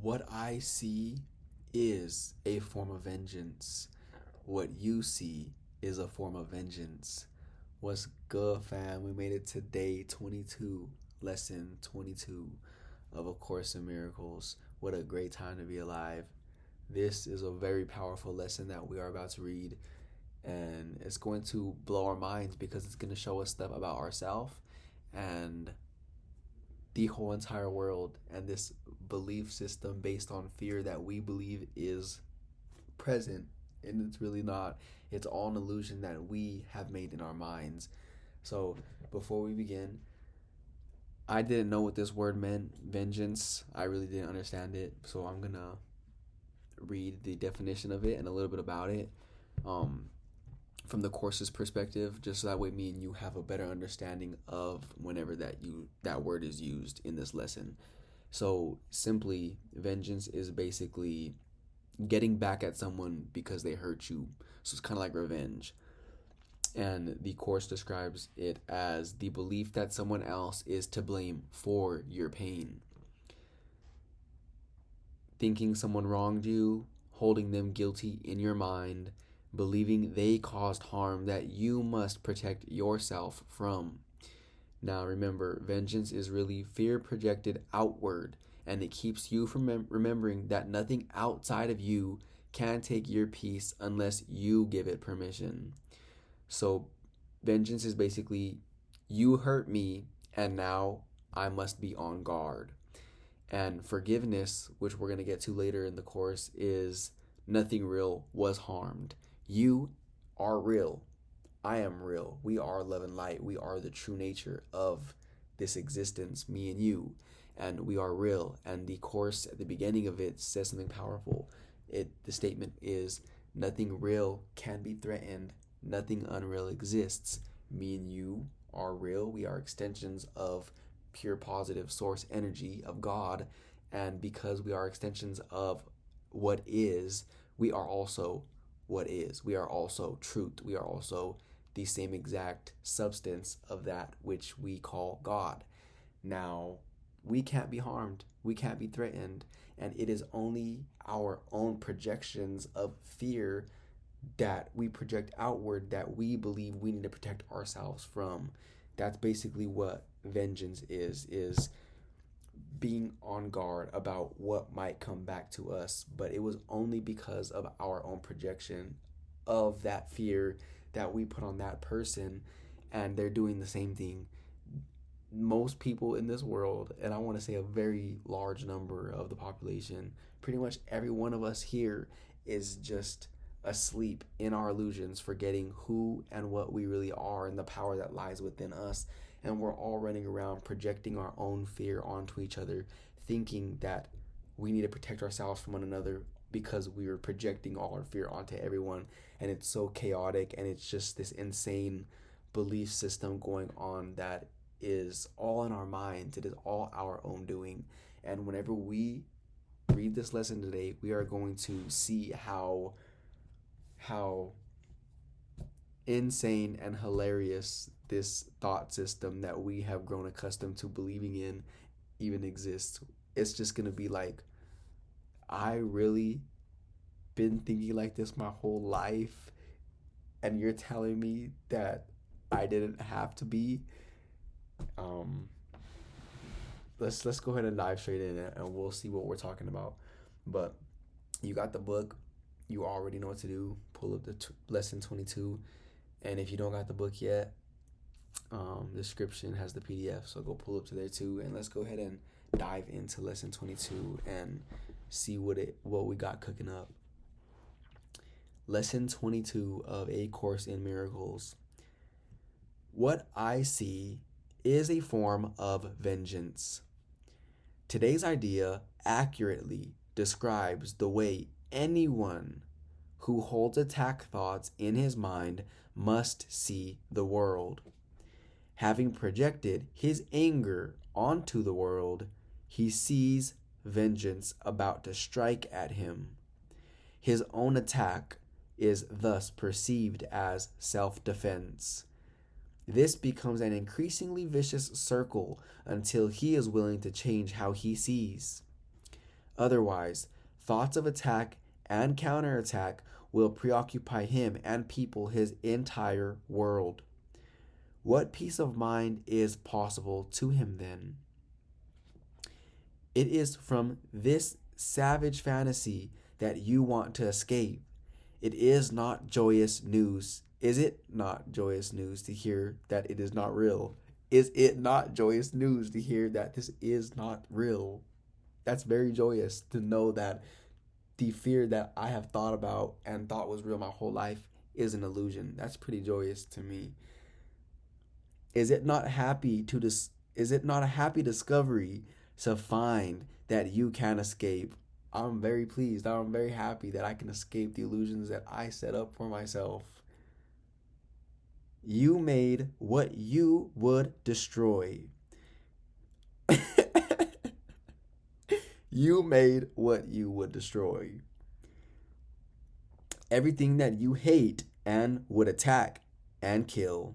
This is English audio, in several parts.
What I see is a form of vengeance. What you see is a form of vengeance. What's good, fam? We made it to day 22, lesson 22 of A Course in Miracles. What a great time to be alive. This is a very powerful lesson that we are about to read, and it's going to blow our minds because it's going to show us stuff about ourselves and the whole entire world and this belief system based on fear that we believe is present, and it's really not. It's all an illusion that we have made in our minds. So before we begin, I didn't know what this word meant, vengeance. I really didn't understand it, so I'm gonna read the definition of it and a little bit about it from the course's perspective, just so that way me and you have a better understanding of whenever that word is used in this lesson. So simply, vengeance is basically getting back at someone because they hurt you. So it's kind of like revenge. And the course describes it as the belief that someone else is to blame for your pain. Thinking someone wronged you, holding them guilty in your mind, believing they caused harm that you must protect yourself from. Now remember, vengeance is really fear projected outward, and it keeps you from remembering that nothing outside of you can take your peace unless you give it permission. So vengeance is basically, you hurt me and now I must be on guard. And forgiveness, which we're going to get to later in the course, is nothing real was harmed. You are real. I am real. We are love and light. We are the true nature of this existence, me and you. And we are real. And the course at the beginning of it says something powerful. The statement is, nothing real can be threatened. Nothing unreal exists. Me and you are real. We are extensions of pure positive source energy of God. And because we are extensions of what is, we are also what is. We are also truth. We are also the same exact substance of that which we call God. Now, we can't be harmed. We can't be threatened. And it is only our own projections of fear that we project outward that we believe we need to protect ourselves from. That's basically what vengeance is being on guard about what might come back to us. But it was only because of our own projection of that fear that we put on that person, and they're doing the same thing. Most people in this world, and I want to say a very large number of the population, pretty much every one of us here is just asleep in our illusions, forgetting who and what we really are and the power that lies within us. And we're all running around projecting our own fear onto each other, thinking that we need to protect ourselves from one another because we are projecting all our fear onto everyone. And it's so chaotic, and it's just this insane belief system going on that is all in our minds. It is all our own doing. And whenever we read this lesson today, we are going to see how insane and hilarious this thought system that we have grown accustomed to believing in even exists. It's just going to be like, I really been thinking like this my whole life, and you're telling me that I didn't have to be. Let's go ahead and dive straight in, and we'll see what we're talking about. But you got the book. You already know what to do. Pull up the lesson 22. And if you don't got the book yet, the description has the PDF. So go pull up to there too. And let's go ahead and dive into lesson 22 and see what we got cooking up. Lesson 22 of A Course in Miracles. What I see is a form of vengeance. Today's idea accurately describes the way anyone who holds attack thoughts in his mind must see the world. Having projected his anger onto the world, he sees vengeance about to strike at him. His own attack is thus perceived as self-defense. This becomes an increasingly vicious circle until he is willing to change how he sees. Otherwise, thoughts of attack and counterattack will preoccupy him and people his entire world. What peace of mind is possible to him then? It is from this savage fantasy that you want to escape. It is not joyous news. Is it not joyous news to hear that it is not real? Is it not joyous news to hear that this is not real? That's very joyous to know that the fear that I have thought about and thought was real my whole life is an illusion. That's pretty joyous to me. Is it not a happy discovery to find that you can escape? I'm very pleased. I'm very happy that I can escape the illusions that I set up for myself. You made what you would destroy. You made what you would destroy. Everything that you hate and would attack and kill.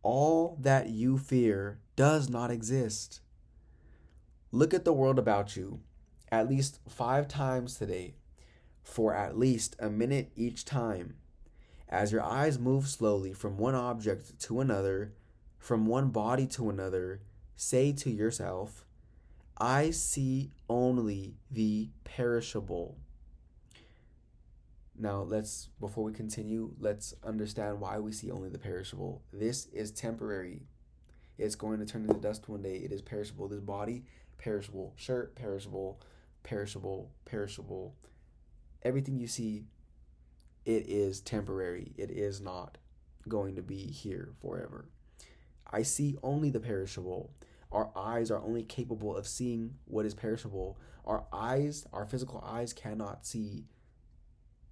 All that you fear does not exist. Look at the world about you at least 5 times today, for at least a minute each time. As your eyes move slowly from one object to another, from one body to another, say to yourself, I see only the perishable. Now, before we continue, let's understand why we see only the perishable. This is temporary. It's going to turn into dust one day. It is perishable. This body, perishable. Shirt, perishable. Perishable, perishable. Everything you see, it is temporary. It is not going to be here forever. I see only the perishable. Our eyes are only capable of seeing what is perishable. Our physical eyes cannot see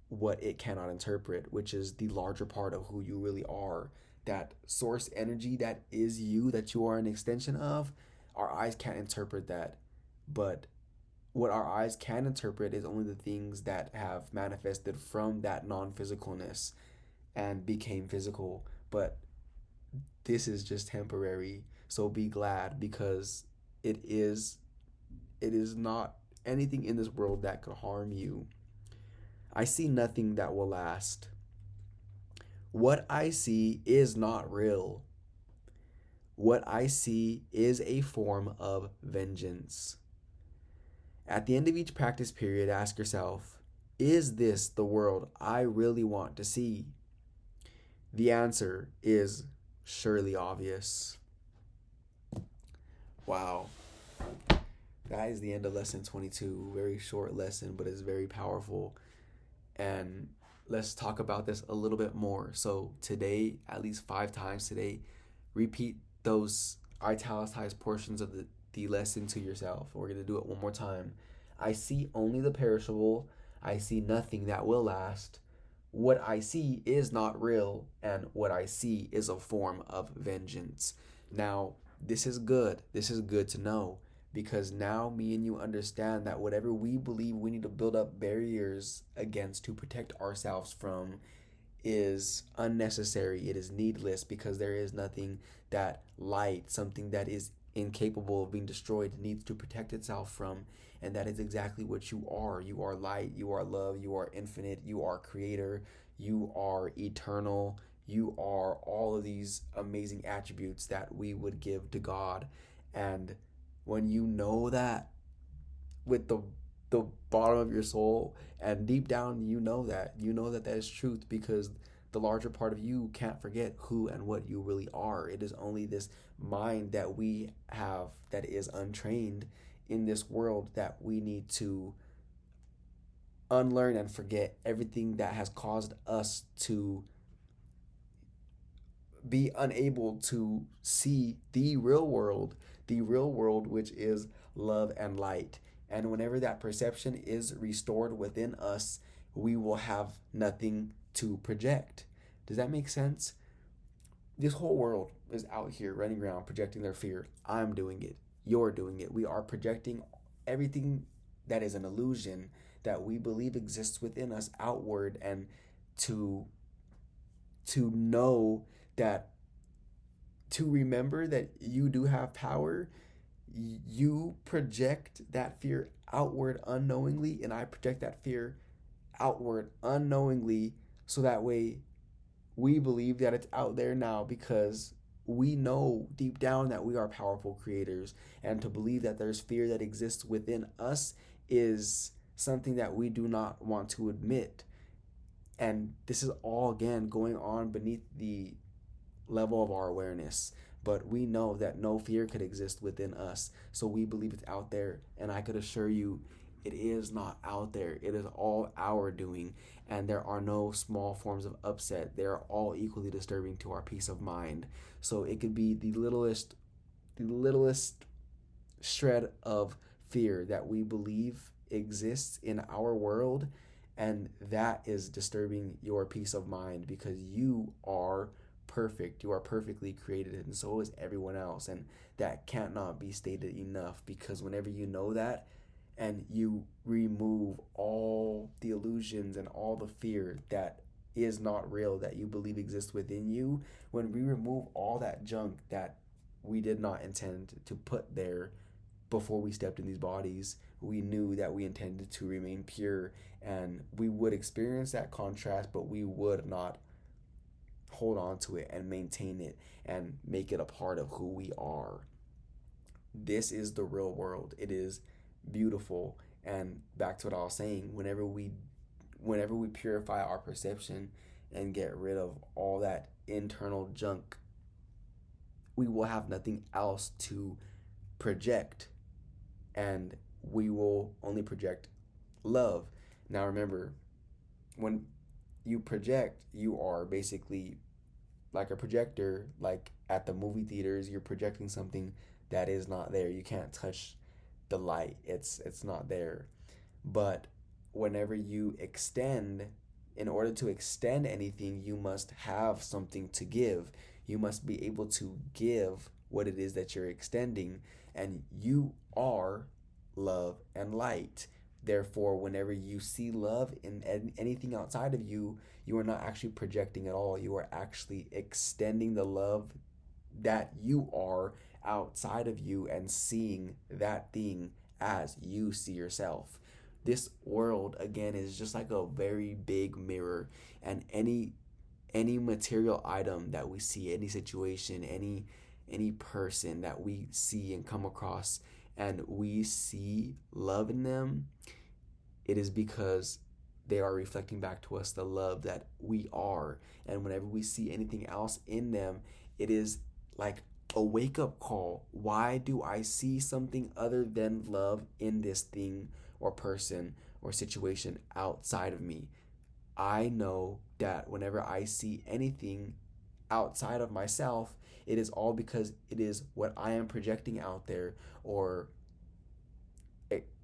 what it cannot interpret, which is the larger part of who you really are. That source energy that is you, that you are an extension of, our eyes can't interpret that. But what our eyes can interpret is only the things that have manifested from that non-physicalness and became physical. But this is just temporary. So be glad, because it is not anything in this world that could harm you. I see nothing that will last. What I see is not real. What I see is a form of vengeance. At the end of each practice period, ask yourself, is this the world I really want to see? The answer is surely obvious. Wow. That is the end of lesson 22. Very short lesson, but it's very powerful. And let's talk about this a little bit more. So today, at least 5 times today, repeat those italicized portions of the lesson to yourself. We're going to do it one more time. I see only the perishable. I see nothing that will last. What I see is not real, and what I see is a form of vengeance. Now, this is good. This is good to know, because now me and you understand that whatever we believe we need to build up barriers against to protect ourselves from is unnecessary. It is needless, because there is nothing that light, something that is incapable of being destroyed, needs to protect itself from. And that is exactly what you are. You are light, you are love, you are infinite, you are creator, you are eternal, you are all of these amazing attributes that we would give to God. And when you know that with the bottom of your soul and deep down, you know that that is truth, because the larger part of you can't forget who and what you really are. It is only this mind that we have that is untrained in this world that we need to unlearn and forget everything that has caused us to be unable to see the real world which is love and light. And whenever that perception is restored within us, we will have nothing to project. Does that make sense? This whole world is out here running around projecting their fear. I'm doing it. You're doing it. We are projecting everything that is an illusion that we believe exists within us outward, and to know that, to remember that you do have power. You project that fear outward unknowingly, and I project that fear outward unknowingly, so that way we believe that it's out there now because we know deep down that we are powerful creators. And to believe that there's fear that exists within us is something that we do not want to admit. And this is all, again, going on beneath the level of our awareness. But we know that no fear could exist within us. So we believe it's out there. And I could assure you, it is not out there. It is all our doing. And there are no small forms of upset. They are all equally disturbing to our peace of mind. So it could be the littlest shred of fear that we believe exists in our world, and that is disturbing your peace of mind, because you are perfect. You are perfectly created, and so is everyone else. And that cannot be stated enough, because whenever you know that and you remove all the illusions and all the fear that is not real that you believe exists within you, when we remove all that junk that we did not intend to put there before we stepped in these bodies, we knew that we intended to remain pure, and we would experience that contrast, but we would not hold on to it and maintain it and make it a part of who we are. This is the real world. It is beautiful. And back to what I was saying, whenever we purify our perception and get rid of all that internal junk, we will have nothing else to project, and we will only project love. Now remember, when you project, you are basically like a projector. Like at the movie theaters, you're projecting something that is not there. You can't touch the light. It's not there. But whenever you extend, in order to extend anything, you must have something to give. You must be able to give what it is that you're extending, and you are love and light. Therefore, whenever you see love in anything outside of you, you are not actually projecting at all. You are actually extending the love that you are outside of you and seeing that thing as you see yourself. This world, again, is just like a very big mirror, and any material item that we see, any situation, any person that we see and come across, and we see love in them, it is because they are reflecting back to us the love that we are. And whenever we see anything else in them, it is like a wake-up call. Why do I see something other than love in this thing or person or situation outside of me? I know that whenever I see anything outside of myself, it is all because it is what I am projecting out there, or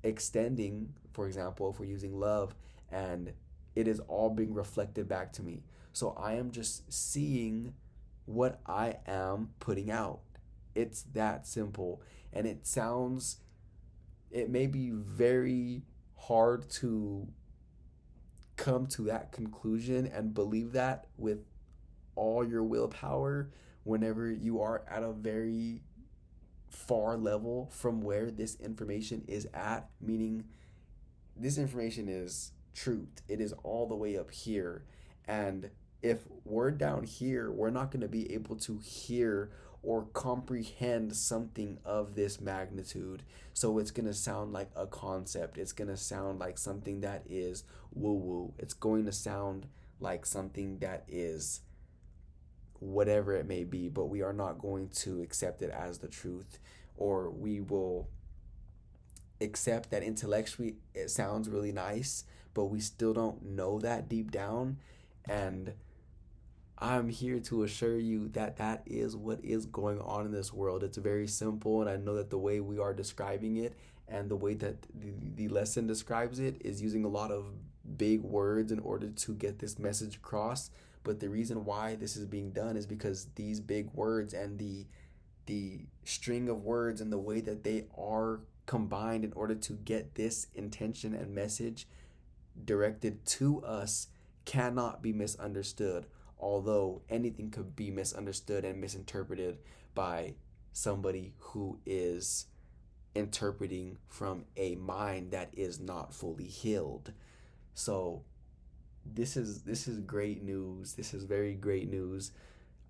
extending, for example, if we're using love, and it is all being reflected back to me. So I am just seeing what I am putting out. It's that simple. And it may be very hard to come to that conclusion and believe that with all your willpower whenever you are at a very far level from where this information is at, meaning this information is truth. It is all the way up here. And if we're down here, we're not going to be able to hear or comprehend something of this magnitude. So it's going to sound like a concept. It's going to sound like something that is woo-woo. It's going to sound like something that is whatever it may be, but we are not going to accept it as the truth, or we will accept that intellectually it sounds really nice, but we still don't know that deep down. And I'm here to assure you that that is what is going on in this world. It's very simple, and I know that the way we are describing it and the way that the lesson describes it is using a lot of big words in order to get this message across. But the reason why this is being done is because these big words and the string of words and the way that they are combined in order to get this intention and message directed to us cannot be misunderstood, although anything could be misunderstood and misinterpreted by somebody who is interpreting from a mind that is not fully healed. So this is great news. This is very great news.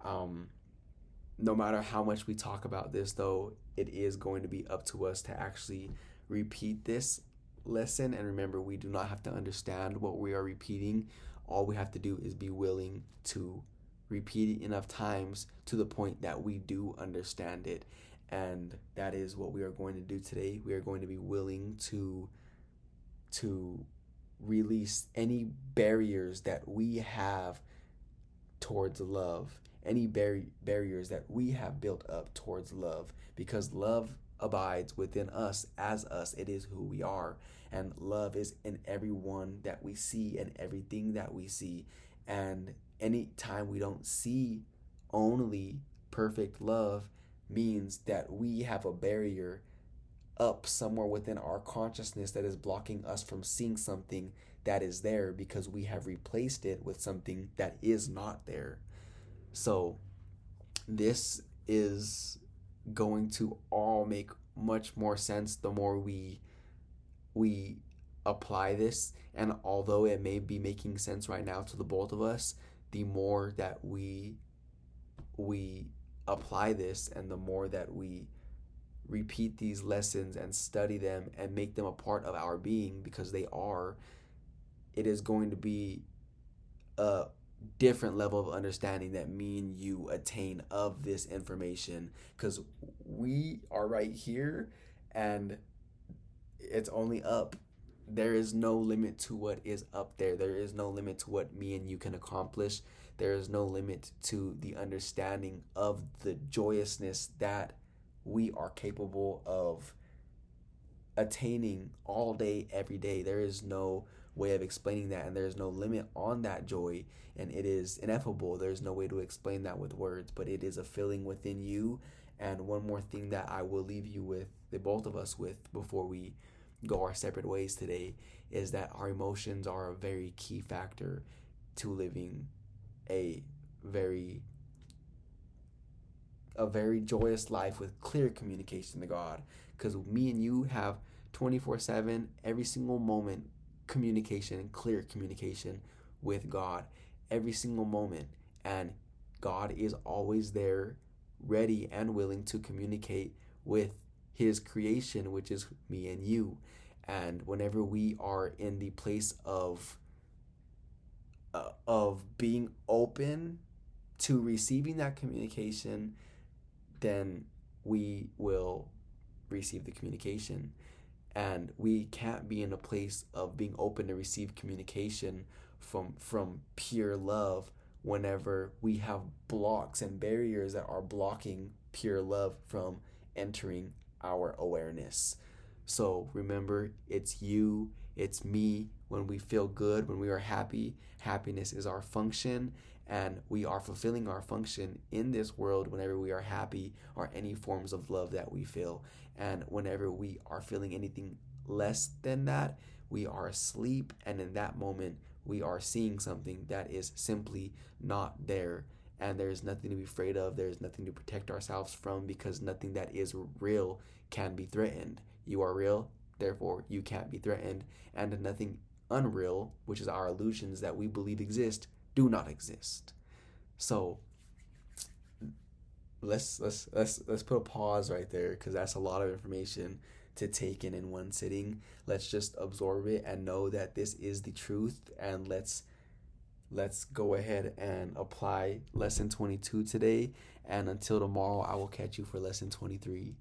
No matter how much we talk about this, though, it is going to be up to us to actually repeat this lesson. And remember, we do not have to understand what we are repeating. All we have to do is be willing to repeat it enough times to the point that we do understand it. And that is what we are going to do today. We are going to be willing to release any barriers that we have towards love, any barriers that we have built up towards love, because love abides within us as us. It is who we are, and love is in everyone that we see and everything that we see. And any time we don't see only perfect love means that we have a barrier up somewhere within our consciousness that is blocking us from seeing something that is there, because we have replaced it with something that is not there. So this is going to all make much more sense the more we apply this. And although it may be making sense right now to the both of us, the more that we apply this, and the more that we repeat these lessons and study them and make them a part of our being, because they are, it is going to be a different level of understanding that me and you attain of this information, because we are right here and it's only up. There is no limit to what is up there. There is no limit to what me and you can accomplish. There is no limit to the understanding of the joyousness that we are capable of attaining all day, every day. There is no way of explaining that, and there is no limit on that joy, and it is ineffable. There's no way to explain that with words, but it is a feeling within you. And one more thing that I will leave you with, the both of us with, before we go our separate ways today, is that our emotions are a very key factor to living a very joyous life with clear communication to God. Because me and you have 24/7, every single moment, communication, clear communication with God, every single moment. And God is always there, ready and willing to communicate with his creation, which is me and you. And whenever we are in the place of being open to receiving that communication, then we will receive the communication. And we can't be in a place of being open to receive communication from pure love whenever we have blocks and barriers that are blocking pure love from entering our awareness. So remember, it's you, it's me. When we feel good, when we are happy, happiness is our function, and we are fulfilling our function in this world whenever we are happy, or any forms of love that we feel. And whenever we are feeling anything less than that, we are asleep, and in that moment we are seeing something that is simply not there. And there's nothing to be afraid of. There's nothing to protect ourselves from, because nothing that is real can be threatened. You are real, therefore you can't be threatened. And nothing unreal, which is our illusions that we believe exist, do not exist. So let's put a pause right there, because that's a lot of information to take in one sitting. Let's just absorb it and know that this is the truth, and let's go ahead and apply lesson 22 today. And until tomorrow, I will catch you for lesson 23.